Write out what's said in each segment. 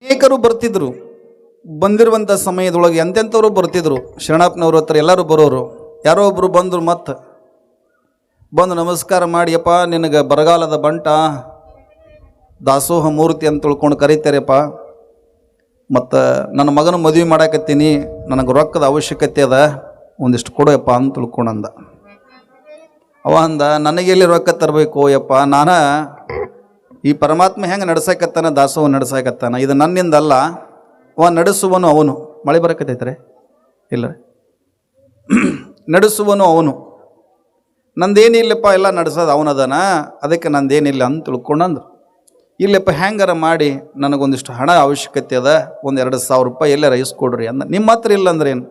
ಅನೇಕರು ಬರ್ತಿದ್ರು. ಬಂದಿರುವಂಥ ಸಮಯದೊಳಗೆ ಎಂತೆಂಥವ್ರು ಬರ್ತಿದ್ರು. ಶರಣಪ್ಪನವ್ರ ಹತ್ರ ಎಲ್ಲರೂ ಬರೋರು. ಯಾರೋ ಒಬ್ಬರು ಬಂದರು, ಮತ್ತು ಬಂದು ನಮಸ್ಕಾರ ಮಾಡಿಯಪ್ಪ, ನಿನಗೆ ಬರಗಾಲದ ಬಂಟ ದಾಸೋಹ ಮೂರ್ತಿ ಅಂತ ತಿಳ್ಕೊಂಡು ಕರೀತಾರಪ್ಪ. ಮತ್ತು ನನ್ನ ಮಗನ ಮದುವೆ ಮಾಡಾಕತ್ತೀನಿ, ನನಗೆ ರೊಕ್ಕದ ಅವಶ್ಯಕತೆ ಅದ, ಒಂದಿಷ್ಟು ಕೊಡೋಯಪ್ಪ ಅಂತ ತಿಳ್ಕೊಂಡಂದ. ಅವ ಅಂದ, ನನಗೆಲ್ಲಿ ರೊಕ್ಕ ತರಬೇಕು ಯಪ್ಪ, ನಾನು ಈ ಪರಮಾತ್ಮ ಹೆಂಗೆ ನಡ್ಸಾಕತ್ತಾನ, ದಾಸೋಹ ನಡ್ಸಾಕತ್ತಾನ, ಇದು ನನ್ನಿಂದ ಅಲ್ಲ, ಅವ ನಡೆಸುವನು ಅವನು. ಮಳೆ ಬರಕತ್ತೈತ್ರೆ ಇಲ್ಲ, ನಡೆಸುವನು ಅವನು, ನಂದೇನಿಲ್ಲಪ್ಪ, ಎಲ್ಲ ನಡೆಸೋದು ಅವನದಾನ, ಅದಕ್ಕೆ ನಂದೇನಿಲ್ಲ ಅಂತ ತಿಳ್ಕೊಂಡಂದ್ರು. ಇಲ್ಲಪ್ಪ ಹೆಂಗಾರ ಮಾಡಿ ನನಗೊಂದಿಷ್ಟು ಹಣ ಅವಶ್ಯಕತೆ ಅದ, ಒಂದು 2,000 ರೂಪಾಯಿ ಎಲ್ಲಾರ ಇಸ್ಕೊಡ್ರಿ ಅಂದ. ನಿಮ್ಮ ಹತ್ರ ಇಲ್ಲ ಅಂದ್ರೆ ಏನು,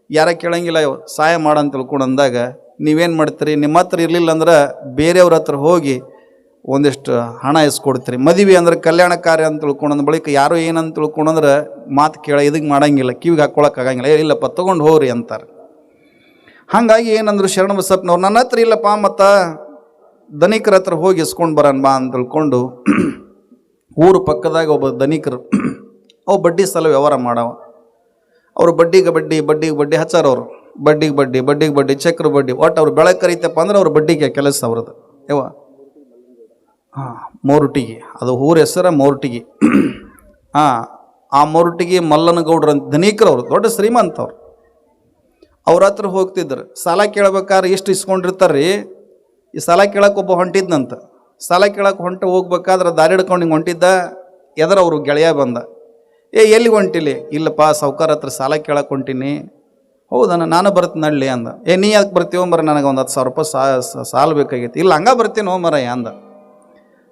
ಯಾರ ಕೇಳಂಗಿಲ್ಲ, ಸಹಾಯ ಮಾಡಂತ ತಿಳ್ಕೊಂಡು ಅಂದಾಗ ನೀವೇನು ಮಾಡ್ತೀರಿ, ನಿಮ್ಮ ಹತ್ರ ಇರಲಿಲ್ಲ ಅಂದ್ರೆ ಬೇರೆಯವ್ರ ಹತ್ರ ಹೋಗಿ ಒಂದಿಷ್ಟು ಹಣ ಇಸ್ಕೊಡ್ತೀರಿ. ಮದುವೆ ಅಂದ್ರೆ ಕಲ್ಯಾಣ ಕಾರ್ಯ ಅಂತ ತಿಳ್ಕೊಂಡಂದ ಬಳಿಕ ಯಾರು ಏನಂತ ತಿಳ್ಕೊಂಡ್ರೆ ಮಾತು ಕೇಳ ಇದಕ್ಕೆ ಮಾಡಂಗಿಲ್ಲ, ಕಿವಿಗೆ ಹಾಕ್ಕೊಳಕ್ಕಾಗಂಗಿಲ್ಲ, ಇಲ್ಲಪ್ಪ ತೊಗೊಂಡು ಹೋಗ್ರಿ ಅಂತಾರೆ. ಹಾಗಾಗಿ ಏನಂದ್ರು ಶರಣಬಸಪ್ಪನವ್ರು, ನನ್ನ ಹತ್ರ ಇಲ್ಲಪ್ಪ, ಮತ್ತು ಧನಿಕರ ಹತ್ರ ಹೋಗಿ ಇಸ್ಕೊಂಡು ಬರೋಣ ಬಾ ಅಂತ ತಿಳ್ಕೊಂಡು ಊರು ಪಕ್ಕದಾಗ ಒಬ್ಬ ಧನಿಕರು, ಅವು ಬಡ್ಡಿ ಸಲ ವ್ಯವಹಾರ ಮಾಡವ. ಅವರು ಬಡ್ಡಿಗೆ ಬಡ್ಡಿ ಹಚ್ಚಾರವ್ರು, ಬಡ್ಡಿಗೆ ಬಡ್ಡಿ ಚಕ್ರ ಬಡ್ಡಿ, ಒಟ್ಟು ಅವ್ರು ಬೆಳಗ್ಗೆ ಕರೀತಪ್ಪ ಅಂದ್ರೆ ಅವ್ರ ಬಡ್ಡಿಗೆ ಕೆಲಸ ಅವ್ರದ್ದು. ಮೋರುಟಿಗಿ, ಅದು ಊರ ಹೆಸರ ಮೋರುಟಿಗಿ. ಆ ಮೋರುಟಿಗಿ ಮಲ್ಲನಗೌಡ್ರು ಅಂತ ಧನಿಕರು, ಅವರು ದೊಡ್ಡ ಶ್ರೀಮಂತವ್ರು. ಅವ್ರ ಹತ್ರ ಹೋಗ್ತಿದ್ರು. ಸಾಲ ಕೇಳ್ಬೇಕಾದ್ರೆ ಎಷ್ಟು ಇಸ್ಕೊಂಡಿರ್ತಾರೆ ರೀ. ಈ ಸಾಲ ಕೇಳಕ್ಕೆ ಒಬ್ಬ ಹೊಂಟಿದ್ನಂತ. ಸಾಲ ಕೇಳಕ್ಕೆ ಹೋಗ್ಬೇಕಾದ್ರೆ ದಾರಿ ಹಿಡ್ಕೊಂಡು ಹಿಂಗೆ ಹೊಂಟಿದ್ದ. ಎದರ ಅವರು ಗೆಳೆಯ ಬಂದ, ಎಲ್ಲಿಗೆ ಹೊಂಟಿಲಿ? ಇಲ್ಲಪ್ಪ, ಸಾವ್ಕಾರ ಹತ್ರ ಸಾಲ ಕೇಳಕ್ಕೆ ಹೊಂಟೀನಿ. ಹೌದಣ್ಣ, ನಾನು ಬರ್ತೀನಿ ನಳ್ಳಿ ಅಂದ. ನೀ ಯಾಕೆ ಬರ್ತೀವೋ ಮರ, ನನಗೆ ಒಂದು 10,000 ರೂಪಾಯಿ ಸಾಲ ಬೇಕಾಗೈತಿ. ಇಲ್ಲ, ಹಂಗೆ ಬರ್ತೀನೋ ಮರ ಅಂದ.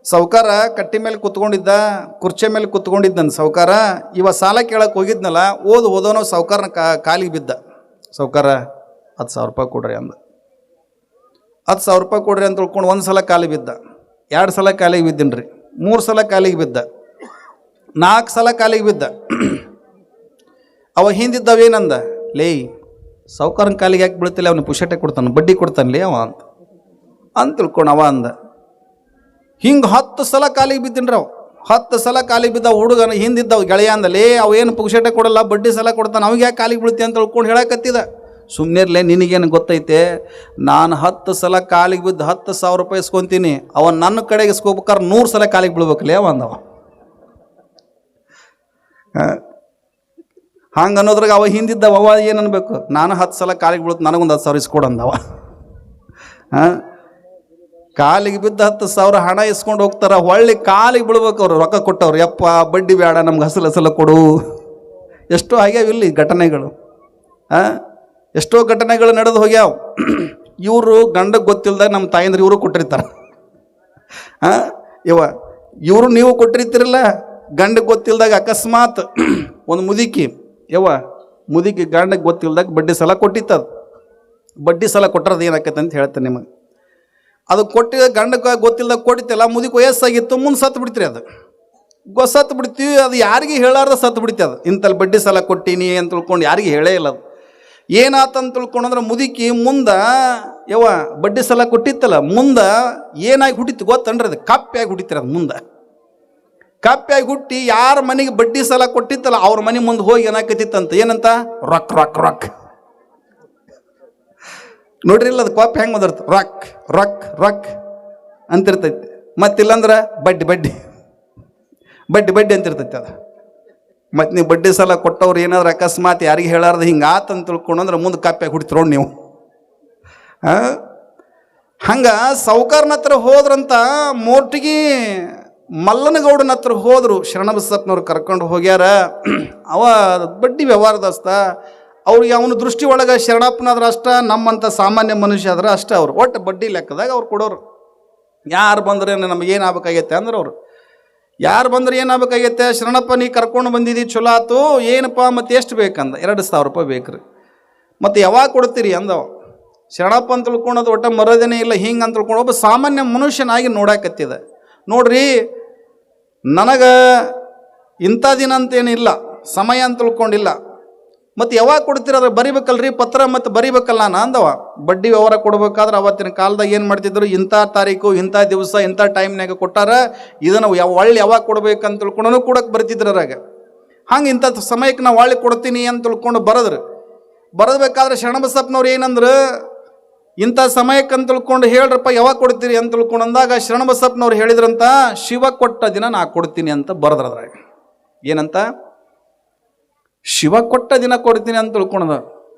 ಸಾವ್ಕಾರ ಕಟ್ಟಿ ಮೇಲೆ ಕುತ್ಕೊಂಡಿದ್ದ, ಕುರ್ಚಿ ಮೇಲೆ ಕುತ್ಕೊಂಡಿದ್ದಂತ ಸಾವ್ಕಾರ. ಇವ ಸಾಲ ಕೇಳಕ್ಕೆ ಹೋಗಿದ್ನಲ್ಲ, ಓದೋನೋ ಸಾವ್ಕಾರನ ಕಾಲಿಗೆ ಬಿದ್ದ. ಸಾವ್ಕಾರ 10,000 ರೂಪಾಯಿ ಕೊಡ್ರಿ ಅಂದ. 10,000 ರೂಪಾಯಿ ಕೊಡ್ರಿ ಅಂತ ತಿಳ್ಕೊಂಡು 1 ಸಲ ಕಾಲಿಗೆ ಬಿದ್ದ, 2 ಸಲ ಕಾಲಿಗೆ ಬಿದ್ದೀನಿ ರೀ, 3 ಸಲ ಕಾಲಿಗೆ ಬಿದ್ದ, 4 ಸಲ ಕಾಲಿಗೆ ಬಿದ್ದ. ಅವ ಹಿಂದಿದ್ದವೇನಂದ, ಲೇ ಸಾವ್ಕಾರನ ಕಾಲಿಗೆ ಯಾಕೆ ಬೀಳ್ತಿಲ್ಲ, ಅವನು ಪುಷಟೆ ಕೊಡ್ತಾನೆ, ಬಡ್ಡಿ ಕೊಡ್ತಾನೆ ಲೇ ಅವ ಅಂತ ತಿಳ್ಕೊಂಡು ಅವ ಅಂದ. ಹಿಂಗೆ 10 ಸಲ ಕಾಲಿಗೆ ಬಿದ್ದೀನ್ರಿ ಅವ. 10 ಸಲ ಕಾಲಿಗೆ ಬಿದ್ದ. ಹುಡುಗನ ಹಿಂದಿದ್ದವು ಗೆಳೆಯ ಅಂದಲೇ, ಅವು ಏನು ಪುಕ್ಷಟೆ ಕೊಡಲ್ಲ, ಬಡ್ಡಿ ಸಲ ಕೊಡ್ತಾನೆ, ಅವಾಗ ಯಾಕೆ ಕಾಲಿಗೆ ಬೀಳ್ತಿ ಅಂತ ತಿಳ್ಕೊಂಡು ಹೇಳಕತ್ತಿದ. ಸುಮ್ಮನಿರ್ಲೆ, ನಿನಗೇನು ಗೊತ್ತೈತೆ, ನಾನು 10 ಸಲ ಕಾಲಿಗೆ ಬಿದ್ದು 10,000 ರೂಪಾಯಿ ಇಸ್ಕೊತೀನಿ, ಅವನು ನನ್ನ ಕಡೆಗೆ ಇಸ್ಕೋಬೇಕಾದ್ರೆ 100 ಸಲ ಕಾಲಿಗೆ ಬೀಳ್ಬೇಕಲೇ ಅವ ಅಂದವ. ಹಂಗೆ ಅನ್ನೋದ್ರಾಗ ಅವ ಹಿಂದಿದ್ದವ ಅವ ಏನು ಅನ್ಬೇಕು, ನಾನು 10 ಸಲ ಕಾಲಿಗೆ ಬೀಳುತ್ತೆ, ನನಗೊಂದು 10,000 ಇಸ್ಕೊಡು ಅಂದವ. ಕಾಲಿಗೆ ಬಿದ್ದು 10,000 ಹಣ ಇಸ್ಕೊಂಡು ಹೋಗ್ತಾರ, ಹೊಳ್ಳಿ ಕಾಲಿಗೆ ಬೀಳ್ಬೇಕು ಅವ್ರು, ರೊಕ್ಕ ಕೊಟ್ಟವ್ರು. ಯಪ್ಪ ಬಡ್ಡಿ ಬೇಡ, ನಮ್ಗೆ ಹಸಲ ಕೊಡು. ಎಷ್ಟೋ ಆಗ್ಯಾವಿಲ್ಲಿ ಘಟನೆಗಳು, ಎಷ್ಟೋ ಘಟನೆಗಳು ನಡೆದು ಹೋಗ್ಯಾವ. ಇವರು ಗಂಡಗೆ ಗೊತ್ತಿಲ್ದಾಗ ನಮ್ಮ ತಾಯಂದ್ರೆ ಇವರು ಕೊಟ್ಟಿರ್ತಾರೆ. ಇವರು ನೀವು ಕೊಟ್ಟಿರ್ತಿರಲ್ಲ, ಗಂಡಗೆ ಗೊತ್ತಿಲ್ದಾಗ ಅಕಸ್ಮಾತ್ ಒಂದು ಮುದುಕಿ ಗಂಡಗೆ ಗೊತ್ತಿಲ್ದಾಗ ಬಡ್ಡಿ ಸಲ ಕೊಟ್ಟಿತ್ತದು. ಬಡ್ಡಿ ಸಲ ಕೊಟ್ಟರದು ಏನಾಕೈತೆ ಅಂತ ಹೇಳ್ತೇನೆ ನಿಮಗೆ. ಅದು ಕೊಟ್ಟಿದ ಗಂಡಕ್ಕೆ ಗೊತ್ತಿಲ್ದಾಗ ಕೊಟ್ಟಿತ್ತಲ್ಲ, ಮುದುಕಿ ವಯಸ್ಸಾಗಿತ್ತು, ಮುಂದೆ ಸತ್ತು ಬಿಡ್ತೀರಿ. ಅದು ಸತ್ತು ಬಿಡ್ತೀವಿ, ಅದು ಯಾರಿಗೆ ಹೇಳಾರ್ದ ಸತ್ತು ಬಿಡ್ತೀವಿ. ಅದು ಇಂತಲ್ಲಿ ಬಡ್ಡಿ ಸಲ ಕೊಟ್ಟೀನಿ ಅಂತ ತಿಳ್ಕೊಂಡು ಯಾರಿಗೆ ಹೇಳೇ ಇಲ್ಲ. ಅದು ಏನಾತಂತ ತಿಳ್ಕೊಂಡ್ರೆ ಮುದುಕಿ ಮುಂದೆ ಬಡ್ಡಿ ಸಲ ಕೊಟ್ಟಿತ್ತಲ್ಲ, ಮುಂದೆ ಏನಾಗಿ ಹುಟ್ಟಿತ್ತು ಗೊತ್ತನ್ರಿ, ಅದು ಕಪ್ಪಿಯಾಗಿ ಹುಟ್ಟಿತ್ರಿ. ಅದು ಮುಂದೆ ಕಪ್ಪಿಯಾಗಿ ಹುಟ್ಟಿ ಯಾರ ಮನೆಗೆ ಬಡ್ಡಿ ಸಲ ಕೊಟ್ಟಿತ್ತಲ್ಲ ಅವ್ರ ಮನೆ ಮುಂದೆ ಹೋಗಿ ಏನಾಕತ್ತಿತ್ತಂತ, ಏನಂತ, ರೊಕ್ಕ ರೊಕ್ಕ ರೊಕ್ಕ ನೋಡ್ರಿ. ಇಲ್ಲ ಅದು ಕಾಪಿ ಹೆಂಗೆ ಬಂದಿರ್ತ, ರೊಕ್ಕ ರೊಕ್ಕ ರೊಕ್ಕ ಅಂತಿರ್ತೈತಿ. ಮತ್ತಿಲ್ಲಾಂದ್ರೆ ಬಡ್ಡಿ ಅಂತಿರ್ತೈತಿ ಅದು. ಮತ್ತು ನೀವು ಬಡ್ಡಿ ಸಲ ಕೊಟ್ಟವ್ರು ಏನಾದ್ರು ಅಕಸ್ಮಾತ್ ಯಾರಿಗೆ ಹೇಳಾರ್ದು ಹಿಂಗೆ ಆತಂತ ತಿಳ್ಕೊಂಡ್ರೆ ಮುಂದೆ ಕಾಪಿಯಾಗಿ ಹುಡ್ತಿರೋಣ ನೀವು. ಹಂಗೆ ಸಾವ್ಕಾರನ ಹತ್ರ ಹೋದ್ರಂತ ಮೋರ್ಟಿಗಿ ಮಲ್ಲನಗೌಡನ ಹತ್ರ ಹೋದರು. ಶರಣಬಸಪ್ಪನವ್ರು ಕರ್ಕೊಂಡು ಹೋಗ್ಯಾರ. ಅವ ಬಡ್ಡಿ ವ್ಯವಹಾರದಸ್ತ. ಅವ್ರಿಗೆ ಅವನ ದೃಷ್ಟಿ ಒಳಗೆ ಶರಣಪ್ಪನಾದ್ರೆ ಅಷ್ಟ, ನಮ್ಮಂಥ ಸಾಮಾನ್ಯ ಮನುಷ್ಯ ಆದ್ರೆ ಅಷ್ಟೇ. ಅವ್ರು ಒಟ್ಟು ಬಡ್ಡಿ ಲೆಕ್ಕದಾಗ ಅವ್ರು ಕೊಡೋರು. ಯಾರು ಬಂದ್ರೆ ನಮಗೇನು ಆಗ್ಬೇಕಾಗೈತೆ ಅಂದ್ರೆ, ಅವರು ಯಾರು ಬಂದ್ರೆ ಏನಾಗಬೇಕಾಗೈತೆ, ಶರಣಪ್ಪ ನೀ ಕರ್ಕೊಂಡು ಬಂದಿದ್ದೀವಿ ಚಲೋ ಆತು, ಏನಪ್ಪ ಮತ್ತು ಎಷ್ಟು ಬೇಕಂದ. 2,000 ರೂಪಾಯಿ ಬೇಕ್ರಿ. ಮತ್ತು ಯಾವಾಗ ಕೊಡ್ತೀರಿ ಅಂದವ. ಶರಣಪ್ಪ ಅಂತ ತಿಳ್ಕೊಳೋದು ಒಟ್ಟ ಮರೋದೇನೇ ಇಲ್ಲ. ಹಿಂಗೆ ಅಂತ ತಿಳ್ಕೊಂಡು ಒಬ್ಬ ಸಾಮಾನ್ಯ ಮನುಷ್ಯನಾಗಿ ನೋಡಾಕತ್ತಿದೆ. ನೋಡ್ರಿ, ನನಗೆ ಇಂಥ ದಿನ ಅಂತೇನಿಲ್ಲ, ಸಮಯ ಅಂತ ತಿಳ್ಕೊಂಡಿಲ್ಲ. ಮತ್ತು ಯಾವಾಗ ಕೊಡ್ತೀರ, ಅದ್ರ ಬರಿಬೇಕಲ್ರಿ ಪತ್ರ, ಮತ್ತು ಬರಿಬೇಕಲ್ಲ ನಾನು ಅಂದವ. ಬಡ್ಡಿ ವ್ಯವಹಾರ ಕೊಡ್ಬೇಕಾದ್ರೆ ಅವತ್ತಿನ ಕಾಲದಾಗ ಏನು ಮಾಡ್ತಿದ್ರು, ಇಂಥ ತಾರೀಕು ಇಂಥ ದಿವಸ ಇಂಥ ಟೈಮ್ನಾಗ ಕೊಟ್ಟಾರ, ಇದನ್ನು ಒಳ್ಳೆ ಯಾವಾಗ ಕೊಡ್ಬೇಕಂತ ತಿಳ್ಕೊಂಡು ಕೊಡಕ್ಕೆ ಬರ್ತಿದ್ರು. ಅದ್ರಾಗ ಹಂಗೆ ಇಂಥ ಸಮಯಕ್ಕೆ ನಾವು ಹೊಳ್ಳಿ ಕೊಡ್ತೀನಿ ಅಂತ ತಿಳ್ಕೊಂಡು ಬರದ್ಬೇಕಾದ್ರೆ ಶರಣಬಸಪ್ಪನವ್ರು ಏನಂದ್ರೆ ಇಂಥ ಸಮಯಕ್ಕೆ ಅಂತ ತಿಳ್ಕೊಂಡು ಹೇಳ್ರಪ್ಪ ಯಾವಾಗ ಕೊಡ್ತೀರಿ ಅಂತ ತಿಳ್ಕೊಂಡು ಅಂದಾಗ ಶರಣಬಸಪ್ಪನವ್ರು ಹೇಳಿದ್ರಂತ ಶಿವ ಕೊಟ್ಟ ದಿನ ನಾ ಕೊಡ್ತೀನಿ ಅಂತ ಬರೆದ್ರದ್ರಾಗ. ಏನಂತ? ಶಿವ ಕೊಟ್ಟ ದಿನ ಕೊಡ್ತೀನಿ ಅಂತ ತಿಳ್ಕೊಂಡ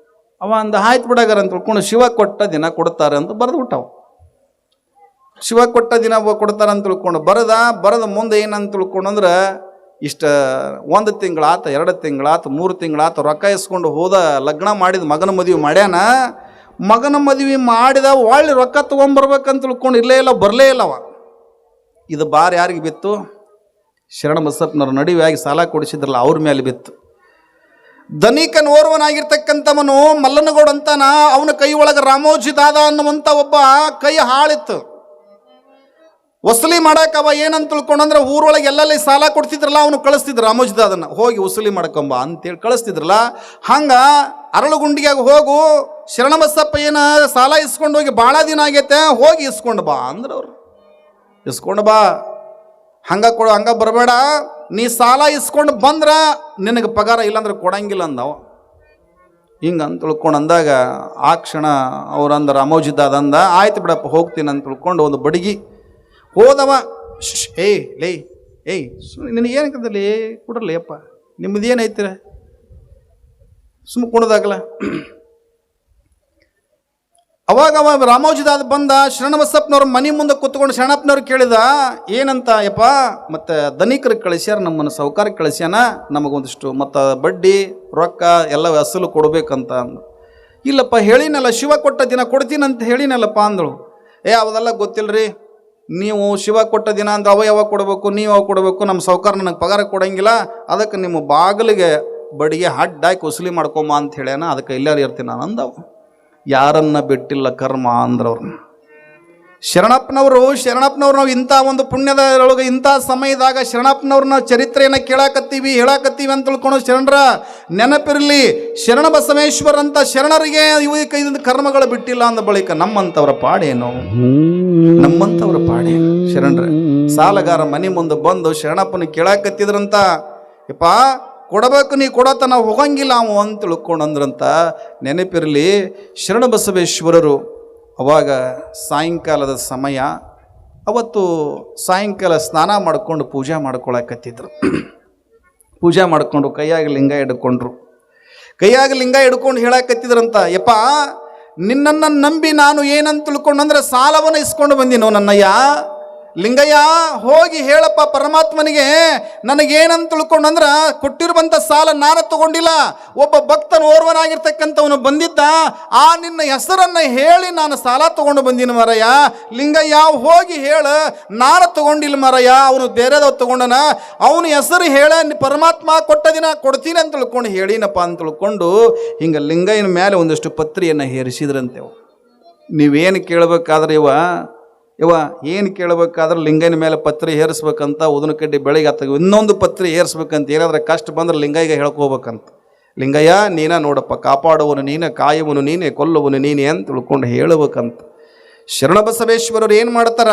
ಅವ ಅಂದ ಆಯ್ತು ಬಿಡಾಗಾರ ಅಂತ ತಿಳ್ಕೊಂಡು ಶಿವ ಕೊಟ್ಟ ದಿನ ಕೊಡ್ತಾರೆ ಅಂತ ಬರೆದ್ಬಿಟ್ಟವು. ಶಿವ ಕೊಟ್ಟ ದಿನ ಕೊಡ್ತಾರೆ ಅಂತ ತಿಳ್ಕೊಂಡು ಬರದ ಮುಂದೆ ಏನಂತ ತಿಳ್ಕೊಂಡಂದ್ರೆ ಇಷ್ಟ 1 ತಿಂಗಳಾತ 2 ತಿಂಗಳಾತ 3 ತಿಂಗಳಾತ ರೊಕ್ಕ ಇಸ್ಕೊಂಡು ಹೋದ, ಲಗ್ನ ಮಾಡಿದ, ಮಗನ ಮದುವೆ ಮಾಡ್ಯಾನ. ಮಗನ ಮದುವೆ ಮಾಡಿದ ಒಳ್ಳೆ ರೊಕ್ಕ ತೊಗೊಂಬರ್ಬೇಕಂತ ತಿಳ್ಕೊಂಡು ಇಲ್ಲೇ ಇಲ್ಲ, ಬರಲೇ ಇಲ್ಲವ. ಇದು ಬಾರ್ ಯಾರಿಗೆ ಬಿತ್ತು? ಶರಣಬಸಪ್ಪನವ್ರ ನಡುವೆಯಾಗಿ ಸಾಲ ಕೊಡಿಸಿದ್ರಲ್ಲ ಅವ್ರ ಮೇಲೆ ಬಿತ್ತು. ಧನಿಕನ್ ಓರ್ವನಾಗಿರ್ತಕ್ಕಂಥವನು ಮಲ್ಲನಗೌಡ ಅಂತಾನ, ಅವನ ಕೈ ಒಳಗೆ ರಾಮೋಜಿ ದಾದ ಅನ್ನುವಂಥ ಒಬ್ಬ ಕೈ ಹಾಳಿತ್ತು. ವಸೂಲಿ ಮಾಡಕ್ಕೆ ಅವ ಏನಂತ ತಿಳ್ಕೊಂಡಂದ್ರೆ ಊರೊಳಗೆ ಎಲ್ಲೆಲ್ಲಿ ಸಾಲ ಕೊಡ್ತಿದ್ರಲ್ಲ ಅವನು ಕಳಿಸ್ತಿದ್ರು, ರಾಮೋಜಿ ದಾದನ್ನ ಹೋಗಿ ವಸೂಲಿ ಮಾಡ್ಕೊಂಬ ಅಂತೇಳಿ ಕಳಿಸ್ತಿದ್ರಲ್ಲ. ಹಂಗೆ ಅರಳುಗುಂಡಿಯಾಗ ಹೋಗು, ಶರಣಬಸಪ್ಪ ಏನು ಸಾಲ ಇಸ್ಕೊಂಡು ಹೋಗಿ ಭಾಳ ದಿನ ಆಗೈತೆ, ಹೋಗಿ ಇಸ್ಕೊಂಡು ಬಾ ಅಂದ್ರೆ ಅವ್ರು. ಇಸ್ಕೊಂಡು ಬಾ, ಹಂಗ ಬರಬೇಡ, ನೀ ಸಾಲ ಇಸ್ಕೊಂಡು ಬಂದ್ರೆ ನಿನಗೆ ಪಗಾರ ಇಲ್ಲಾಂದ್ರೆ ಕೊಡಂಗಿಲ್ಲ ಅಂದವ. ಹಿಂಗೆ ಅಂತ ತಿಳ್ಕೊಂಡು ಅಂದಾಗ ಆ ಕ್ಷಣ ಅವ್ರಂದ ರಾಮೋಜಿದ್ದಾದ ಅಂದ, ಆಯ್ತು ಬಿಡಪ್ಪ ಹೋಗ್ತೀನಿ ಅಂತ ತಿಳ್ಕೊಂಡು ಒಂದು ಬಡಗಿ ಹೋದವ. ಏಯ್ ನಿನಗೇನಕ್ಕದಲ್ಲಿ ಕೊಡ್ರಲಿ ಅಪ್ಪ, ನಿಮ್ಮದು ಏನೈತಿರ ಸುಮ್ಮ ಕೊಡೋದಾಗಲ್ಲ. ಅವಾಗ ರಾಮೋಜಿದಾದ ಬಂದ, ಶರಣಬಸಪ್ಪನವ್ರ ಮನೆ ಮುಂದೆ ಕೂತ್ಕೊಂಡು ಶರಣಪ್ಪನವ್ರು ಕೇಳಿದ, ಏನಂತ? ಯಪ್ಪ ಮತ್ತು ಧನಿಕರಿಗೆ ಕಳಿಸ್ಯಾರ, ನಮ್ಮನ್ನು ಸೌಕಾರಕ್ಕೆ ಕಳಿಸ್ಯಾನ, ನಮಗೊಂದಿಷ್ಟು ಮತ್ತು ಬಡ್ಡಿ ರೊಕ್ಕ ಎಲ್ಲ ಅಸಲು ಕೊಡ್ಬೇಕಂತ ಅಂದು. ಇಲ್ಲಪ್ಪ ಹೇಳಿನಲ್ಲ, ಶಿವ ಕೊಟ್ಟ ದಿನ ಕೊಡ್ತೀನಂತ ಹೇಳಿನಲ್ಲಪ್ಪ ಅಂದಳು. ಅವದೆಲ್ಲ ಗೊತ್ತಿಲ್ಲರಿ, ನೀವು ಶಿವ ಕೊಟ್ಟ ದಿನ ಅಂದ್ರೆ ಅವ ಯಾವಾಗ ಕೊಡಬೇಕು, ನೀವು ಯಾವಾಗ ಕೊಡಬೇಕು, ನಮ್ಮ ಸೌಕಾರ ನನಗೆ ಪಗಾರ ಕೊಡಂಗಿಲ್ಲ, ಅದಕ್ಕೆ ನಿಮ್ಮ ಬಾಗಿಲಿಗೆ ಬಡಿಗೆ ಹಾಕಿ ವಸೂಲಿ ಮಾಡ್ಕೊಂಬ ಅಂತ ಹೇಳ್ಯಾನ, ಅದಕ್ಕೆ ಎಲ್ಲಾರು ಇರ್ತೀನಿ ನಾನು ಅಂದವ. ಯಾರನ್ನ ಬಿಟ್ಟಿಲ್ಲ ಕರ್ಮ ಅಂದ್ರವ್ರು. ಶರಣಪ್ಪನವರು ನಾವು ಇಂಥ ಒಂದು ಪುಣ್ಯದ ಒಳಗೆ ಇಂಥ ಸಮಯದಾಗ ಶರಣಪ್ಪನವ್ರನ್ನ ಚರಿತ್ರೆಯನ್ನು ಹೇಳಾಕತ್ತೀವಿ ಅಂತ ತಿಳ್ಕೊಂಡು ಶರಣರ ನೆನಪಿರಲಿ. ಶರಣ ಬಸವೇಶ್ವರ ಅಂತ ಶರಣರಿಗೆ ಇವ ಕೈದಿಂದ ಕರ್ಮಗಳು ಬಿಟ್ಟಿಲ್ಲ ಅಂದ ಬಳಿಕ ನಮ್ಮಂಥವ್ರ ಪಾಡೇನು, ನಮ್ಮಂಥವ್ರ ಪಾಡೇನು? ಶರಣರ ಸಾಲಗಾರ ಮನೆ ಮುಂದೆ ಬಂದು ಶರಣಪ್ಪನ ಕೇಳಾಕತ್ತಿದ್ರಂತ, ಯಪ್ಪ ಕೊಡಬೇಕು, ನೀ ಕೊಡತ್ತ ನಾವು ಹೋಗಂಗಿಲ್ಲ ಅವು ಅಂತ ತಿಳ್ಕೊಂಡಂದ್ರಂತ. ನೆನಪಿರಲಿ, ಶರಣ ಬಸವೇಶ್ವರರು ಅವಾಗ ಸಾಯಂಕಾಲದ ಸಮಯ, ಅವತ್ತು ಸಾಯಂಕಾಲ ಸ್ನಾನ ಮಾಡಿಕೊಂಡು ಪೂಜೆ ಮಾಡ್ಕೊಳಕತ್ತಿದ್ರು. ಪೂಜೆ ಮಾಡಿಕೊಂಡು ಕೈಯಾಗ ಲಿಂಗ ಹಿಡ್ಕೊಂಡು ಹೇಳಕತ್ತಿದ್ರಂತ, ಯಪ್ಪ ನಿನ್ನನ್ನು ನಂಬಿ ನಾನು ಏನಂತ ತಿಳ್ಕೊಂಡಂದ್ರೆ ಸಾಲವನ್ನು ಇಸ್ಕೊಂಡು ಬಂದಿನೋ ನನ್ನಯ್ಯ. ಲಿಂಗಯ್ಯ ಹೋಗಿ ಹೇಳಪ್ಪ ಪರಮಾತ್ಮನಿಗೆ, ನನಗೇನಂತ ತಿಳ್ಕೊಂಡಂದ್ರೆ ಕೊಟ್ಟಿರುವಂಥ ಸಾಲ ನಾನು ತಗೊಂಡಿಲ್ಲ, ಒಬ್ಬ ಭಕ್ತನ ಓರ್ವನಾಗಿರ್ತಕ್ಕಂಥವನು ಬಂದಿದ್ದ, ಆ ನಿನ್ನ ಹೆಸರನ್ನು ಹೇಳಿ ನಾನು ಸಾಲ ತಗೊಂಡು ಬಂದಿನ ಮರಯ್ಯ. ಲಿಂಗಯ್ಯ ಹೋಗಿ ಹೇಳ, ನಾನು ತಗೊಂಡಿಲ್ಲ ಮರಯ್ಯ, ಅವನು ಬೇರೆದವ್ ತಗೊಂಡನ, ಅವನ ಹೆಸರು ಹೇಳ, ಪರಮಾತ್ಮ ಕೊಟ್ಟ ದಿನ ಕೊಡ್ತೀನಿ ಅಂತ ತಿಳ್ಕೊಂಡು ಹೇಳಿನಪ್ಪ ಅಂತ ತಿಳ್ಕೊಂಡು ಹಿಂಗೆ ಲಿಂಗಯ್ಯನ ಮೇಲೆ ಒಂದಷ್ಟು ಪತ್ರಿಯನ್ನು ಹೇರಿಸಿದ್ರಂತೆ. ನೀವೇನು ಕೇಳಬೇಕಾದ್ರೆ ಇವ ಏನು ಕೇಳಬೇಕಾದ್ರೆ ಲಿಂಗೈನ ಮೇಲೆ ಪತ್ರಿ ಏರಿಸ್ಬೇಕಂತ, ಉದನ ಕಡ್ಡಿ ಬೆಳಗ್ಗೆ ಹತ್ತಾಗ ಇನ್ನೊಂದು ಪತ್ರಿ ಏರಿಸ್ಬೇಕಂತ, ಏನಾದ್ರೆ ಕಷ್ಟ ಬಂದ್ರೆ ಲಿಂಗಯ್ಯಗೆ ಹೇಳ್ಕೋಬೇಕಂತ. ಲಿಂಗಯ್ಯ ನೀನ ನೋಡಪ್ಪ, ಕಾಪಾಡುವನು ನೀನೆ, ಕಾಯುವನು ನೀನೆ, ಕೊಲ್ಲುವನು ನೀನೆ ಅಂತ ತಿಳ್ಕೊಂಡು ಹೇಳಬೇಕಂತ. ಶರಣಬಸವೇಶ್ವರರು ಏನು ಮಾಡ್ತಾರ,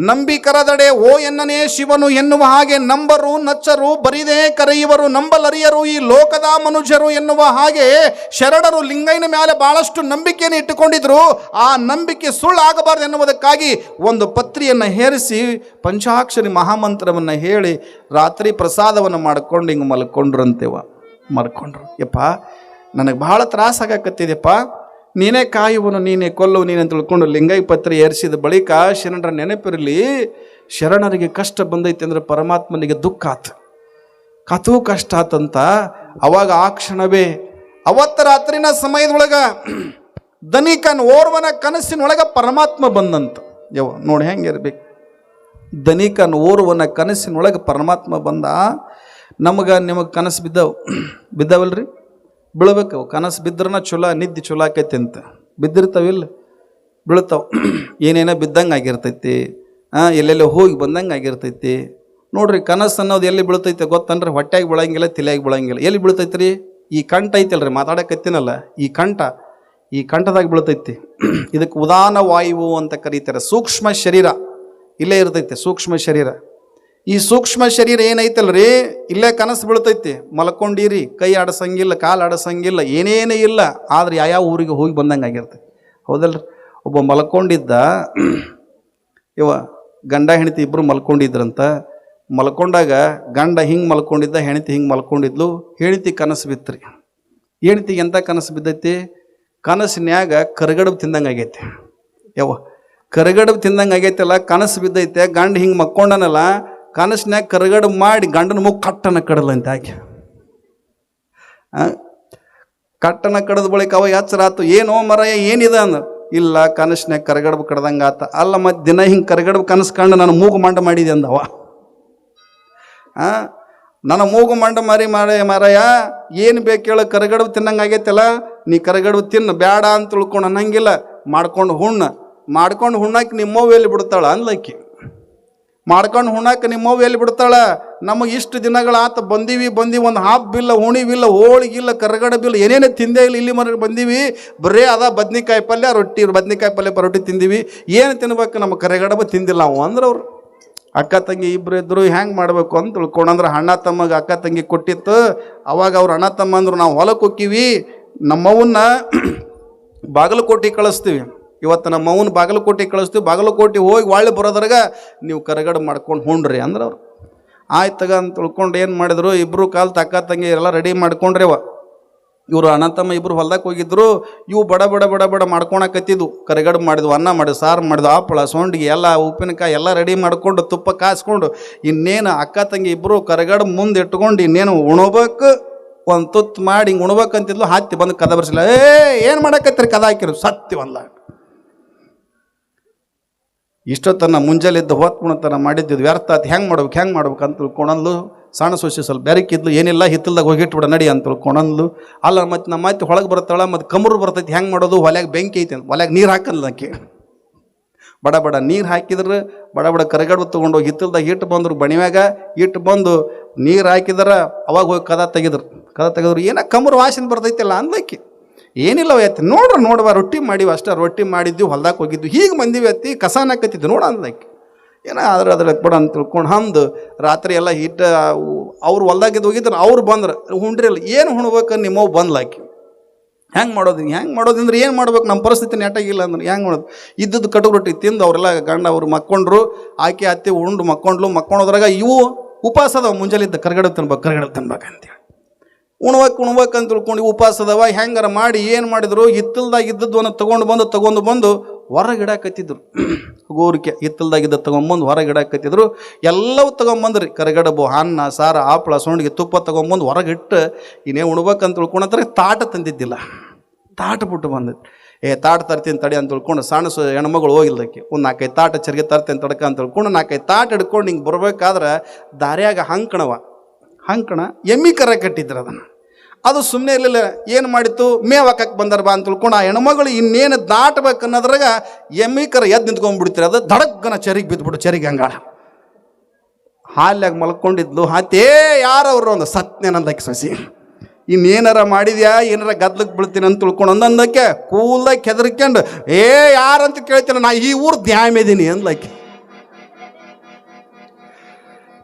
ನಂಬಿಕರದಡೆ ಓ ಎನ್ನನೇ ಶಿವನು ಎನ್ನುವ ಹಾಗೆ ನಂಬರು ನಚ್ಚರು ಬರಿದೇ ಕರೆಯುವರು, ನಂಬಲರಿಯರು ಈ ಲೋಕದ ಮನುಜರು ಎನ್ನುವ ಹಾಗೆ ಶರಣರು ಲಿಂಗೈನ ಮೇಲೆ ಬಹಳಷ್ಟು ನಂಬಿಕೆಯನ್ನು ಇಟ್ಟುಕೊಂಡಿದ್ರು. ಆ ನಂಬಿಕೆ ಸುಳ್ಳಾಗಬಾರದು ಎನ್ನುವುದಕ್ಕಾಗಿ ಒಂದು ಪತ್ರಿಯನ್ನು ಹೇರಿಸಿ ಪಂಚಾಕ್ಷರಿ ಮಹಾಮಂತ್ರವನ್ನು ಹೇಳಿ ರಾತ್ರಿ ಪ್ರಸಾದವನ್ನು ಮಾಡ್ಕೊಂಡು ಹಿಂಗೆ ಮಲ್ಕೊಂಡ್ರು. ಯಪ್ಪ ನನಗೆ ಭಾಳ ತ್ರಾಸ ಆಗಾಕತ್ತಿದೆಪ್ಪ, ನೀನೇ ಕಾಯುವನು ನೀನೇ ಕೊಲ್ಲುವು ನೀನೆ ಅಂತ ತಿಳ್ಕೊಂಡು ಲಿಂಗೈ ಪತ್ರಿ ಏರಿಸಿದ ಬಳಿಕ ಶರಣರ ನೆನಪಿರಲಿ, ಶರಣರಿಗೆ ಕಷ್ಟ ಬಂದೈತೆ ಅಂದರೆ ಪರಮಾತ್ಮನಿಗೆ ದುಃಖ ಆತು, ಕಷ್ಟ ಆತಂತ. ಅವಾಗ ಆ ಕ್ಷಣವೇ ಅವತ್ತ ರಾತ್ರಿನ ಸಮಯದೊಳಗೆ ಧನಿಕನ್ ಓರ್ವನ ಕನಸಿನೊಳಗೆ ಪರಮಾತ್ಮ ಬಂದಂತ. ನೋಡಿ ಹೆಂಗಿರ್ಬೇಕು, ಧನಿಕನ್ ಓರ್ವನ ಕನಸಿನೊಳಗೆ ಪರಮಾತ್ಮ ಬಂದ. ನಿಮಗೆ ಕನಸು ಬಿದ್ದಾವಲ್ರಿ, ಬೀಳ್ಬೇಕು. ಕನಸು ಬಿದ್ರನ ಚಲೋ, ನಿದ್ದೆ ಚಲೋ ಆಕೈತಿ ಅಂತ. ಬಿದ್ದಿರ್ತಾವಿಲ್ಲ, ಬೀಳ್ತಾವ, ಏನೇನೋ ಬಿದ್ದಂಗೆ ಆಗಿರ್ತೈತಿ, ಎಲ್ಲೆಲ್ಲಿ ಹೋಗಿ ಬಂದಂಗೆ ಆಗಿರ್ತೈತಿ. ನೋಡ್ರಿ ಕನಸು ಅನ್ನೋದು ಎಲ್ಲಿ ಬೀಳ್ತೈತೆ ಗೊತ್ತನ್ರಿ? ಹೊಟ್ಟೆಗೆ ಬೀಳಂಗಿಲ್ಲ, ತಲೆಯಾಗಿ ಬೀಳಂಗಿಲ್ಲ. ಎಲ್ಲಿ ಬೀಳ್ತೈತಿ ರೀ? ಈ ಕಂಠ ಐತಲ್ರಿ, ಮಾತಾಡಕತ್ತೀನಲ್ಲ, ಈ ಕಂಠದಾಗ ಬೀಳ್ತೈತಿ. ಇದಕ್ಕೆ ಉದಾನ ವಾಯುವು ಅಂತ ಕರೀತಾರೆ. ಸೂಕ್ಷ್ಮ ಶರೀರ ಇಲ್ಲೇ ಇರ್ತೈತೆ, ಸೂಕ್ಷ್ಮ ಶರೀರ. ಈ ಸೂಕ್ಷ್ಮ ಶರೀರ ಏನೈತಲ್ರಿ, ಇಲ್ಲೇ ಕನಸು ಬೀಳ್ತೈತಿ, ಮಲ್ಕೊಂಡಿರಿ, ಕೈ ಆಡಸಂಗಿಲ್ಲ, ಕಾಲು ಆಡಸಂಗಿಲ್ಲ, ಏನೇನೇ ಇಲ್ಲ. ಆದ್ರೆ ಯಾವ ಊರಿಗೆ ಹೋಗಿ ಬಂದಂಗೆ ಆಗಿರ್ತೈತಿ. ಹೌದಲ್ರಿ? ಒಬ್ಬ ಮಲ್ಕೊಂಡಿದ್ದ, ಇವ ಗಂಡ ಹೆಂಡತಿ ಇಬ್ಬರು ಮಲ್ಕೊಂಡಿದ್ರಂತ. ಮಲ್ಕೊಂಡಾಗ ಗಂಡ ಹಿಂಗೆ ಮಲ್ಕೊಂಡಿದ್ದ, ಹೆಂಡತಿ ಹಿಂಗೆ ಮಲ್ಕೊಂಡಿದ್ಲು. ಹೆಂಡತಿ ಕನಸು ಬಿತ್ತರಿ. ಹೆಂಡತಿಗೆ ಎಂಥ ಕನಸು ಬಿದ್ದೈತಿ? ಕನಸಿನ್ಯಾಗ ಕರಗಡಬು ತಿಂದಂಗೆ ಆಗೈತಿ. ಕರಗಡಬು ತಿಂದಂಗೆ ಆಗೈತಲ್ಲ, ಕನಸು ಬಿದ್ದೈತೆ. ಗಂಡ ಹಿಂಗೆ ಮಕ್ಕೊಂಡನಲ್ಲ, ಕನಸಿನ್ಯಾಗ ಕರಗಡಬು ಮಾಡಿ ಗಂಡನ ಮುಖ ಕಟ್ಟನ ಕಡಲ್ಲ ಅಂತ ಆಕೆ. ಕಟ್ಟನ ಕಡದ ಬಳಿಕ ಅವ ಎಚ್ಚರ ಆತು. ಏನೋ ಮರಯ್ಯ ಏನಿದೆ ಅಂದ. ಇಲ್ಲ, ಕನಸಿನ್ಯಾಗ ಕರಗಡಬು ಕಡ್ದಂಗೆ ಆತ. ಅಲ್ಲ, ಮತ್ತೆ ದಿನ ಹಿಂಗೆ ಕರಗಡಬು ಕನಸು ಕಂಡು ನಾನು ಮೂಗು ಮಂಡ ಮಾಡಿದೆ ಅಂದವ. ನನ್ನ ಮೂಗು ಮಂಡ ಮಾರಯ್ಯ ಏನು ಬೇಕು ಹೇಳ, ಕರಗಡಬು ತಿನ್ನಂಗೆ ಆಗೈತಲ್ಲ, ನೀ ಕರಗಡಬು ತಿನ್ನು, ಬೇಡ ಅಂತ ತಿಳ್ಕೊಂಡು ಅನ್ನಂಗಿಲ್ಲ. ಮಾಡ್ಕೊಂಡು ಹುಣ್ಣಾಕಿ ನಿಮ್ಮವ್ವ ಎಲ್ಲಿ ಬಿಡ್ತಾಳ ಅನ್ಲಕ್ಕಿ. ಮಾಡ್ಕೊಂಡು ಹುಣ್ಣಾಕ ನಿಮ್ಮವ್ವ ಎಲ್ಲಿ ಬಿಡ್ತಾಳ? ನಮಗೆ ಇಷ್ಟು ದಿನಗಳಾತ ಬಂದೀವಿ ಒಂದು ಹಬ್ಬಿಲ್ಲ, ಹುಣಿವಿಲ್ಲ, ಹೋಳಿಗಿಲ್ಲ, ಕರಗಡಬಿಲ್ಲ, ಏನೇನೇ ತಿಂದೇ ಇಲ್ಲ. ಇಲ್ಲಿ ಮನೆ ಬಂದೀವಿ, ಬರೇ ಅದ ಬದ್ನಿಕಾಯಿ ಪಲ್ಯ ರೊಟ್ಟಿ, ಬದ್ನಿಕಾಯಿ ಪಲ್ಯ ರೊಟ್ಟಿ ತಿಂದೀವಿ, ಏನು ತಿನ್ಬೇಕು, ನಮ್ಮ ಕರಗಡಬು ತಿಂದಿಲ್ಲ ನಾವು ಅಂದ್ರೆ ಅವ್ರು. ಅಕ್ಕ ತಂಗಿ ಇಬ್ಬರು ಇದ್ದರು, ಹೆಂಗೆ ಮಾಡಬೇಕು ಅಂತ ತಿಳ್ಕೊಂಡ್ರೆ ಅಣ್ಣ ತಮ್ಮಗೆ ಅಕ್ಕ ತಂಗಿ ಕೊಟ್ಟಿತ್ತು. ಅವಾಗ ಅವ್ರು ಅಣ್ಣ ತಮ್ಮ ಅಂದರು, ನಾವು ಹೊಲಕ್ಕೆ ಹೋಗ್ತೀವಿ, ನಮ್ಮವನ್ನ ಬಾಗಲಕೋಟೆ ಕಳಿಸ್ತೀವಿ. ಇವತ್ತು ನಮ್ಮವನ್ನ ಬಾಗಲಕೋಟೆ ಕಳಿಸ್ತೀವಿ, ಬಾಗಲಕೋಟೆ ಹೋಗಿ ಒಳ್ಳೆ ಬರೋದ್ರಾಗ ನೀವು ಕರಗಡ ಮಾಡ್ಕೊಂಡು ಹುಣ್ರಿ ಅಂದ್ರೆ ಅವ್ರು. ಆಯ್ತಗ ಅಂತ ತಿಳ್ಕೊಂಡು ಏನು ಮಾಡಿದ್ರು, ಇಬ್ಬರು ಕಾಲು ಅಕ್ಕ ತಂಗಿ ಎಲ್ಲ ರೆಡಿ ಮಾಡ್ಕೊಂಡ್ರಿ. ಇವರು ಅಣ್ಣ ತಮ್ಮ ಇಬ್ಬರು ಹೊಲ್ದಾಗ ಹೋಗಿದ್ರು. ಇವು ಬಡ ಮಾಡ್ಕೊಳಕತ್ತಿದ್ವು. ಕರಿಗಡುಬು ಮಾಡಿದ್ವು, ಅನ್ನ ಮಾಡಿದ್ವು, ಸಾರು ಮಾಡಿದ್ವು, ಹಪ್ಪಳ ಸೊಂಡಿಗೆ ಎಲ್ಲ ಉಪ್ಪಿನಕಾಯಿ ಎಲ್ಲ ರೆಡಿ ಮಾಡ್ಕೊಂಡು, ತುಪ್ಪ ಕಾಸ್ಕೊಂಡು, ಇನ್ನೇನು ಅಕ್ಕ ತಂಗಿ ಇಬ್ಬರು ಕರಿಗಡುಬು ಮುಂದೆ ಇಟ್ಕೊಂಡು ಇನ್ನೇನು ಉಣ್ಬೇಕು, ಒಂದು ತುತ್ತು ಮಾಡಿ ಹಿಂಗೆ ಉಣ್ಬೇಕಂತಿದ್ಲು. ಹತ್ತಿ ಬಂದು ಕದ ಬರ್ಸಿಲ್ಲ. ಏನು ಮಾಡಕತ್ತೀರಿ? ಕದ ಹಾಕಿರು ಸತ್ಯವಲ್ಲ. ಇಷ್ಟೊತ್ತನ ಮುಂಜಾಲಿದ್ದು ಹೊತ್ಕೊಳತನ ಮಾಡಿದ್ದು ವ್ಯರ್ಥ ಆತು. ಹೆಂಗೆ ಮಾಡ್ಬೇಕು ಅಂತ ತಿಳ್ಕೊಂಡಂದ್ಲು. ಸಣ್ಣ ಸೊಸೆ ಸ್ವಲ್ಪ ಬೆರಕಿದ್ಲು. ಏನಿಲ್ಲ, ಹಿತ್ತಲ್ದಾಗ ಹೋಗಿಟ್ಬಿಡ ನಡಿ ಅಂತ ತಿಳ್ಕೊಂಡಂದ್ಲು. ಅಲ್ಲ, ಮತ್ತು ನಮ್ಮ ಮತ್ತೆ ಹೊಳಗೆ ಬರ್ತಾಳ, ಮತ್ತು ಕಮರು ಬರ್ತೈತಿ. ಹೆಂಗೆ ಮಾಡೋದು? ಹೊಲ್ಯಾಗ ಬೆಂಕಿ ಐತಿ ಅಂತ ಹೊಲ್ಯಾಗ ನೀರು ಹಾಕಲ್ಲಕ್ಕೆ. ಬಡ ನೀರು ಹಾಕಿದ್ರೆ ಬಡ ಕರಗಡುಬು ತೊಗೊಂಡೋಗಿ ಹಿತ್ತಲ್ದಾಗ ಇಟ್ಟು ಬಂದರು. ಬಣಿವ್ಯಾಗ ಇಟ್ಟು ಬಂದು ನೀರು ಹಾಕಿದ್ರೆ ಅವಾಗ ಹೋಗಿ ಕದ ತೆಗೆದ್ರು. ಏನೋ ಕಮರು ವಾಸನೆ ಬರ್ತೈತಿಲ್ಲ ಅಂದಕ್ಕೆ. ಏನಿಲ್ಲ ಎತ್ತಿ ನೋಡ್ಬಾ ರೊಟ್ಟಿ ಮಾಡಿವಿ ಅಷ್ಟೇ. ರೊಟ್ಟಿ ಮಾಡಿದ್ವಿ, ಹೊಲ್ದಾಗ ಹೋಗಿದ್ವಿ, ಹೀಗೆ ಬಂದಿವಿ ಎತ್ತಿ ಕಸಾನ ಹಾಕತ್ತಿದ್ವಿ ನೋಡ ಅಂದಕ್ಕೆ. ಏನೋ ಅದ್ರ ಬಿಡ ಅಂತ ತಿಳ್ಕೊಂಡು ಹಂದು ರಾತ್ರಿ ಎಲ್ಲ ಹಿಟ್ಟು ಅವ್ರು ಹೊಲ್ದಾಗಿದ್ದು ಹೋಗಿದ್ರು. ಅವ್ರು ಬಂದ್ರೆ ಹುಣ್ರಿಲ್ಲ. ಏನು ಹುಣ್ಬೇಕು? ನಿಮ್ಮವು ಬಂದ್ಲಾಕಿ. ಹೆಂಗೆ ಮಾಡೋದು ಅಂದ್ರೆ ಏನು ಮಾಡ್ಬೇಕು? ನಮ್ಮ ಪರಿಸ್ಥಿತಿ ನೆಟ್ಟಾಗಿಲ್ಲ ಅಂದ್ರೆ ಹೆಂಗೆ ಮಾಡೋದು? ಇದ್ದದ್ದು ಕಟು ರೊಟ್ಟಿ ತಿಂದು ಅವರೆಲ್ಲ ಗಂಡ ಅವ್ರು ಮಕ್ಕೊಂಡ್ರು. ಆಕೆ ಅತ್ತೆ ಉಂಡು ಮಕ್ಕೊಂಡೋದ್ರಾಗ ಇವು ಉಪವಾಸ ಅದಾವ. ಮುಂಜಾಲಿದ್ದ ಕರಗಡಬು ತಿನ್ಬೇಕಂತೇಳಿ ಉಣ್ಬೇಕಂತ ತಿಳ್ಕೊಂಡು ಉಪವಾಸ ಅದಾವ. ಹೆಂಗಾರ ಮಾಡಿ ಏನು ಮಾಡಿದ್ರು, ಹಿತ್ತಲ್ದಾಗ ಇದ್ದದ್ದು ತಗೊಂಡು ಬಂದು ಹೊರಗೆ ಇಡಾಕತ್ತಿದ್ರು. ಗೋರಿಕೆ ಹಿತ್ತಲ್ದಾಗಿದ್ದ ತೊಗೊಂಬಂದು ಹೊರಗೆ ಇಡಾಕತ್ತಿದ್ರು. ಎಲ್ಲವೂ ತೊಗೊಂಬಂದ್ರಿ. ಕರಗಡಬು, ಅನ್ನ, ಸಾರು, ಹಪ್ಪಳ, ಸೊಂಡಿಗೆ, ತುಪ್ಪ ತೊಗೊಂಬಂದು ಹೊರಗೆ ಇಟ್ಟು ಇನ್ನೇ ಉಣ್ಬೇಕಂತ ತಿಳ್ಕೊಂಡ್ರೆ ತಾಟ ತಂದಿದ್ದಿಲ್ಲ. ತಾಟ ಬಿಟ್ಟು ಬಂದಿದ್ದು. ತಾಟ ತರ್ತೀನಿ ತಡಿ ಅಂತ ತಿಳ್ಕೊಂಡು ಸಣ್ಣ ಹೆಣ್ಮಗಳು ಹೋಗಿಲ್ದಕ್ಕೆ. ಒಂದು 4-5 ತಾಟ ಚರಿಗೆ ತರ್ತೀನಿ ತಡ್ಕ ಅಂತ ತಿಳ್ಕೊಂಡು 4-5 ತಾಟ ಹಿಡ್ಕೊಂಡು ಹಿಂಗೆ ಬರ್ಬೇಕಾದ್ರೆ ದಾರ್ಯಾಗ ಹಂಕಣ ಎಮ್ಮಿ ಕರ ಕಟ್ಟಿದ್ರು. ಅದು ಸುಮ್ಮನೆ ಇರಲಿಲ್ಲ. ಏನು ಮಾಡಿತ್ತು? ಮೇವು ಹಾಕಕ್ಕೆ ಬಂದಾರ ಬಾ ಅಂತ ತಿಳ್ಕೊಂಡು ಆ ಹೆಣ್ಮಗಳು ಇನ್ನೇನು ದಾಟ್ಬೇಕು ಅನ್ನೋದ್ರಾಗ ಎಮ್ಮಿ ಕರ ಎದ್ದು ನಿಂತ್ಕೊಂಡ್ಬಿಡ್ತೀರಿ. ಅದು ದಡಕ್ಕನ ಚರಿಗೆ ಬಿದ್ದುಬಿಡು. ಚರಿಗೆ ಹಂಗಾಳ ಹಾಲ್ಯಾಗ ಮಲ್ಕೊಂಡಿದ್ಲು. ಹಾತೇ ಯಾರವ್ರು ಒಂದು ಸತ್ನೇನಂದಕ್ಕೆ ಸೊಸಿ. ಇನ್ನೇನಾರ ಮಾಡಿದ್ಯಾ, ಏನಾರ ಗದ್ಲಕ್ಕೆ ಬೀಳ್ತೀನಿ ಅಂತ ತಿಳ್ಕೊಂಡು ಅಂದಕ್ಕೆ ಕೂಲ್ದಾಗ ಕೆದರ್ಕೊಂಡು ಯಾರಂತ ಕೇಳ್ತೀನಿ, ನಾ ಈ ಊರು ದ್ಯಾಮಿದ್ದೀನಿ ಅಂದ್ಲಕ್ಕೆ.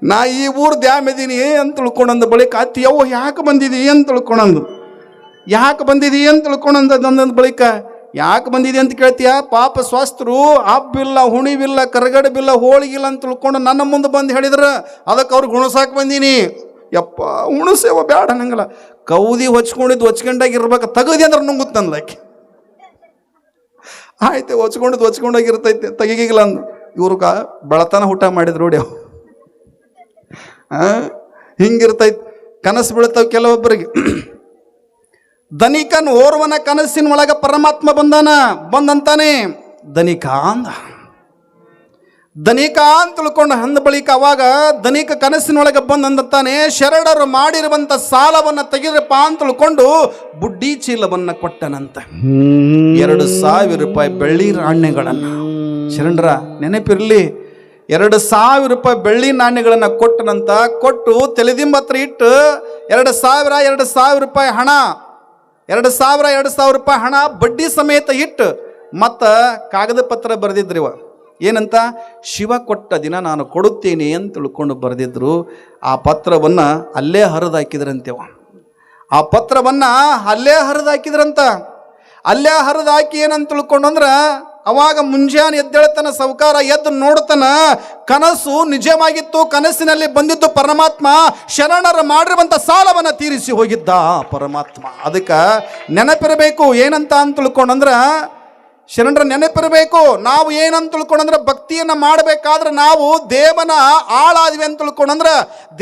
ನಾ ಈ ಊರು ದ್ಯಾಮಿದ್ದೀನಿ ಅಂತ ತಿಳ್ಕೊಂಡಂದ ಬಳಿಕ ಅತ್ತಿ ಯವ್ವ ಯಾಕೆ ಬಂದಿದ್ದೀ ಅಂತ ತಿಳ್ಕೊಂಡಂದು ಅಂದಂದ ಬಳಿಕ ಯಾಕೆ ಬಂದಿದೆ ಅಂತ ಕೇಳ್ತೀಯ? ಪಾಪ ಸ್ವಸ್ಥರು, ಹಬ್ಬಿಲ್ಲ, ಹುಣಿವಿಲ್ಲ, ಕರಗಡಬಿಲ್ಲ, ಹೋಳಿಗಿಲ್ಲ ಅಂತ ತಿಳ್ಕೊಂಡು ನನ್ನ ಮುಂದೆ ಬಂದು ಹೇಳಿದ್ರೆ ಅದಕ್ಕೆ ಅವ್ರು ಗುಣಸಾಕ್ ಬಂದೀನಿ. ಯಪ್ಪ ಉಣಸೇವ ಬೇಡ ನಂಗಲ್ಲ. ಕೌದಿ ಹೊಚ್ಕೊಂಡಾಗಿರ್ಬೇಕು, ತಗದಿ ಅಂದ್ರೆ ನುಂಗುತ್ತ ಅಂದ್ಲಾಕಿ. ಆಯ್ತು, ಹೊಚ್ಕೊಂಡಾಗಿರ್ತೈತೆ, ತೆಗಿಗಿಲ್ಲ ಅಂದು. ಇವ್ರಿಗೆ ಬೆಳತನ ಊಟ ಮಾಡಿದ್ರು ನೋಡಿ. ಹಿಂಗಿರ್ತೈತಿ. ಕನಸು ಬೀಳ್ತಾವ ಕೆಲವೊಬ್ಬರಿಗೆ. ಧನಿಕನ್ ಓರ್ವನ ಕನಸಿನ ಒಳಗ ಪರಮಾತ್ಮ ಬಂದಂತಾನೆ ಧನಿಕ ಅಂತ ತಿಳ್ಕೊಂಡು ಅಂದ ಬಳಿಕ ಅವಾಗ ಧನಿಕ ಕನಸಿನೊಳಗೆ ಬಂದಂತಾನೆ ಶರಣರು ಮಾಡಿರುವಂತ ಸಾಲವನ್ನ ತೆಗೆದ್ರಪ್ಪ ಅಂತ ತಿಳ್ಕೊಂಡು ಬುಡ್ಡಿ ಚೀಲವನ್ನ ಕೊಟ್ಟನಂತ. 2,000 ರೂಪಾಯಿ ಬೆಳ್ಳಿ ನಾಣ್ಯಗಳನ್ನ ಶರಣರ ನೆನಪಿರಲಿ. 2,000 ರೂಪಾಯಿ ಬೆಳ್ಳಿ ನಾಣ್ಯಗಳನ್ನು ಕೊಟ್ಟು ತಲೆದಿಂಬತ್ರ ಇಟ್ಟು 2,000 ರೂಪಾಯಿ ಹಣ 2,000 ರೂಪಾಯಿ ಹಣ ಬಡ್ಡಿ ಸಮೇತ ಇಟ್ಟು ಮತ್ತು ಕಾಗದ ಪತ್ರ ಬರೆದಿದ್ರಿವ. ಏನಂತ? ಶಿವ ಕೊಟ್ಟ ದಿನ ನಾನು ಕೊಡುತ್ತೇನೆ ಅಂತ ತಿಳ್ಕೊಂಡು ಬರೆದಿದ್ರು. ಆ ಪತ್ರವನ್ನು ಅಲ್ಲೇ ಹರಿದಾಕಿದ್ರಂತೆವ. ಆ ಪತ್ರವನ್ನು ಅಲ್ಲೇ ಹರಿದಾಕಿದ್ರಂತ. ಅಲ್ಲೇ ಹರಿದಾಕಿ ಏನಂತ ತಿಳ್ಕೊಂಡು ಅಂದ್ರೆ, ಅವಾಗ ಮುಂಜಾನೆ ಎದ್ದೇಳ್ತಾನ ಸಾಹುಕಾರ, ಎದ್ದು ನೋಡ್ತಾನ ಕನಸು ನಿಜವಾಗಿತ್ತು. ಕನಸಿನಲ್ಲಿ ಬಂದಿದ್ದು ಪರಮಾತ್ಮ ಶರಣರು ಮಾಡಿರುವಂಥ ಸಾಲವನ್ನು ತೀರಿಸಿ ಹೋಗಿದ್ದ ಪರಮಾತ್ಮ. ಅದಕ್ಕೆ ನೆನಪಿರಬೇಕು. ಏನಂತ ಅಂತ ತಿಳ್ಕೊಂಡಂದ್ರೆ, ಶರಣರ ನೆನಪಿರಬೇಕು. ನಾವು ಏನಂತ ತಿಳ್ಕೊಂಡಂದ್ರೆ, ಭಕ್ತಿಯನ್ನು ಮಾಡಬೇಕಾದ್ರೆ ನಾವು ದೇವನ ಹಾಳಾದ್ವಿ ಅಂತ ತಿಳ್ಕೊಂಡಂದ್ರೆ,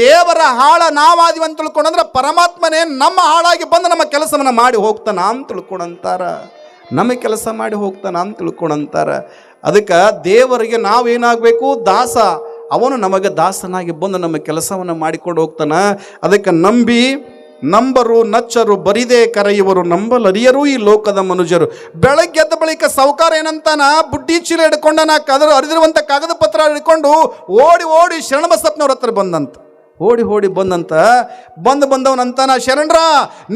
ದೇವರ ಹಾಳ ನಾವಾದ್ವಿ ಅಂತ ತಿಳ್ಕೊಂಡಂದ್ರೆ, ಪರಮಾತ್ಮನೇ ನಮ್ಮ ಹಾಳಾಗಿ ಬಂದು ನಮ್ಮ ಕೆಲಸವನ್ನು ಮಾಡಿ ಹೋಗ್ತಾನ ಅಂತ ತಿಳ್ಕೊಂಡಂತಾರ. ನಮಗೆ ಕೆಲಸ ಮಾಡಿ ಹೋಗ್ತಾನ ಅಂತ ತಿಳ್ಕೊಂಡಂತಾರ. ಅದಕ್ಕೆ ದೇವರಿಗೆ ನಾವೇನಾಗಬೇಕು? ದಾಸ. ಅವನು ನಮಗೆ ದಾಸನಾಗಿ ಬಂದು ನಮ್ಮ ಕೆಲಸವನ್ನು ಮಾಡಿಕೊಂಡು ಹೋಗ್ತಾನ. ಅದಕ್ಕೆ ನಂಬರು ನಚ್ಚರು ಬರಿದೇ ಕರೆಯುವರು, ನಂಬಲರಿಯರು ಈ ಲೋಕದ ಮನುಜರು. ಬೆಳಗ್ಗೆ ಎದ್ದ ಬಳಿಕ ಸಾಹುಕಾರ ಏನಂತಾನ, ಬುಡ್ಡಿ ಚೀಲ ಹಿಡ್ಕೊಂಡನ, ಹರಿದಿರುವಂಥ ಕಾಗದ ಪತ್ರ ಹಿಡ್ಕೊಂಡು ಓಡಿ ಶರಣಬಸಪ್ಪನವ್ರ ಹತ್ರ ಬಂದಂತ. ಓಡಿ ಬಂದಂತ ಬಂದವನಂತಾನ, ಶರಣರ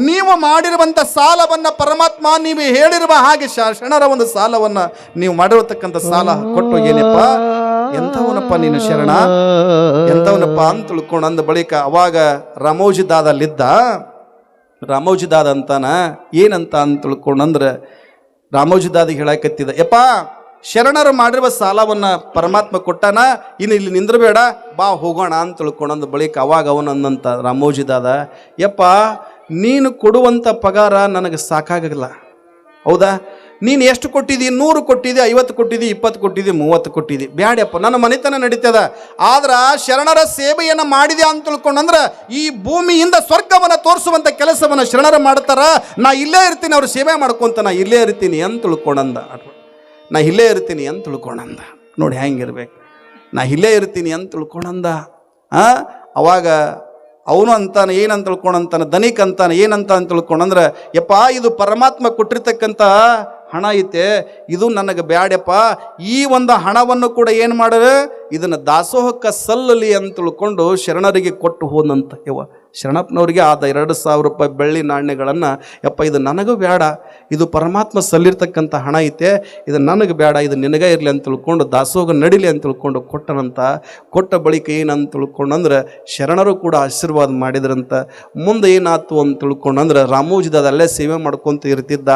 ನೀವು ಮಾಡಿರುವಂಥ ಸಾಲವನ್ನು ಪರಮಾತ್ಮ ನೀವು ಹೇಳಿರುವ ಹಾಗೆ ಶರಣರ ಒಂದು ಸಾಲವನ್ನು ನೀವು ಮಾಡಿರತಕ್ಕಂಥ ಸಾಲ ಕೊಟ್ಟು ಏನಪ್ಪ, ಎಂಥವನಪ್ಪ ನೀನು ಶರಣ, ಎಂಥವನಪ್ಪ ಅಂತ ತಿಳ್ಕೊಂಡು ಅಂದ ಬಳಿಕ ಅವಾಗ ರಾಮೋಜಿದಾದಲ್ಲಿದ್ದ. ರಾಮೋಜಿದಾದ ಅಂತಾನ ಏನಂತ ಅಂತ ತಿಳ್ಕೊಂಡಂದ್ರೆ, ರಾಮೋಜಿದಾದಿಗೆ ಹೇಳಕತ್ತಿದ, ಯಪ್ಪ ಶರಣರು ಮಾಡಿರುವ ಸಾಲವನ್ನು ಪರಮಾತ್ಮ ಕೊಟ್ಟಾನ, ಇನ್ನು ಇಲ್ಲಿ ನಿಂದ್ರಬೇಡ, ಬಾ ಹೋಗೋಣ ಅಂತ ತಿಳ್ಕೊಂಡಂದ ಬಳಿಕ ಅವಾಗ ಅವನಂದಂತ ರಾಮೋಜಿದಾದ, ಯಪ್ಪ ನೀನು ಕೊಡುವಂಥ ಪಗಾರ ನನಗೆ ಸಾಕಾಗಲ್ಲ. ಹೌದಾ? ನೀನು ಎಷ್ಟು ಕೊಟ್ಟಿದ್ದಿ? 100 ಕೊಟ್ಟಿದ್ದಿ, 50 ಕೊಟ್ಟಿದ್ದಿ, 20 ಕೊಟ್ಟಿದ್ದಿ, 30 ಕೊಟ್ಟಿದ್ದಿ, ಬ್ಯಾಡ್ಯಪ್ಪ, ನನ್ನ ಮನೆತನ ನಡೀತದ. ಆದ್ರೆ ಶರಣರ ಸೇವೆಯನ್ನು ಮಾಡಿದೆ ಅಂತ ತಿಳ್ಕೊಂಡಂದ್ರೆ, ಈ ಭೂಮಿಯಿಂದ ಸ್ವರ್ಗವನ್ನು ತೋರಿಸುವಂಥ ಕೆಲಸವನ್ನು ಶರಣರು ಮಾಡ್ತಾರ. ನಾ ಇಲ್ಲೇ ಇರ್ತೀನಿ, ಅವ್ರು ಸೇವೆ ಮಾಡ್ಕೊಂತ ನಾ ಇಲ್ಲೇ ಇರ್ತೀನಿ ಅಂತ ತಿಳ್ಕೊಂಡಂದ. ನಾ ಇಲ್ಲೇ ಇರ್ತೀನಿ ಅಂತ ತಿಳ್ಕೊಂಡಂದ. ನೋಡಿ ಹೆಂಗಿರ್ಬೇಕು, ನಾ ಇಲ್ಲೇ ಇರ್ತೀನಿ ಅಂತ ತಿಳ್ಕೊಂಡಂದ. ಅವಾಗ ಅವನು ಅಂತಾನೆ ಏನಂತ ತಿಳ್ಕೊಂಡಂತಾನೆ, ಧನಿಕ್ ಅಂತಾನೆ ಏನಂತ ಅಂತ ತಿಳ್ಕೊಂಡಂದ್ರೆ, ಯಪ್ಪ ಇದು ಪರಮಾತ್ಮ ಕೊಟ್ಟಿರ್ತಕ್ಕಂಥ ಹಣ ಐತೆ, ಇದು ನನಗೆ ಬ್ಯಾಡ್ಯಪ್ಪ, ಈ ಒಂದು ಹಣವನ್ನು ಕೂಡ ಏನು ಮಾಡಿದ್ರೆ ಇದನ್ನು ದಾಸೋಹಕ್ಕೆ ಸಲ್ಲಲಿ ಅಂತ ತಿಳ್ಕೊಂಡು ಶರಣರಿಗೆ ಕೊಟ್ಟು ಹೋದಂತ. ಶರಣಪ್ಪನವ್ರಿಗೆ ಆದ 2,000 ರೂಪಾಯಿ ಬೆಳ್ಳಿ ನಾಣ್ಯಗಳನ್ನು, ಯಪ್ಪ ಇದು ನನಗೂ ಬೇಡ, ಇದು ಪರಮಾತ್ಮ ಸಲ್ಲಿರ್ತಕ್ಕಂಥ ಹಣ ಐತೆ, ಇದು ನನಗೆ ಬೇಡ, ಇದು ನಿನಗೇ ಇರಲಿ ಅಂತ ತಿಳ್ಕೊಂಡು ದಾಸೋಹ ನಡಿಲಿ ಅಂತ ತಿಳ್ಕೊಂಡು ಕೊಟ್ಟನಂತ. ಕೊಟ್ಟ ಬಳಿಕ ಏನಂತ ತಿಳ್ಕೊಂಡಂದ್ರೆ, ಶರಣರು ಕೂಡ ಆಶೀರ್ವಾದ ಮಾಡಿದ್ರಂತ. ಮುಂದೆ ಏನಾಯ್ತು ಅಂತ ತಿಳ್ಕೊಂಡಂದ್ರೆ, ರಾಮೋಜಿದಾದ ಅಲ್ಲೇ ಸೇವೆ ಮಾಡ್ಕೊತ ಇರ್ತಿದ್ದ.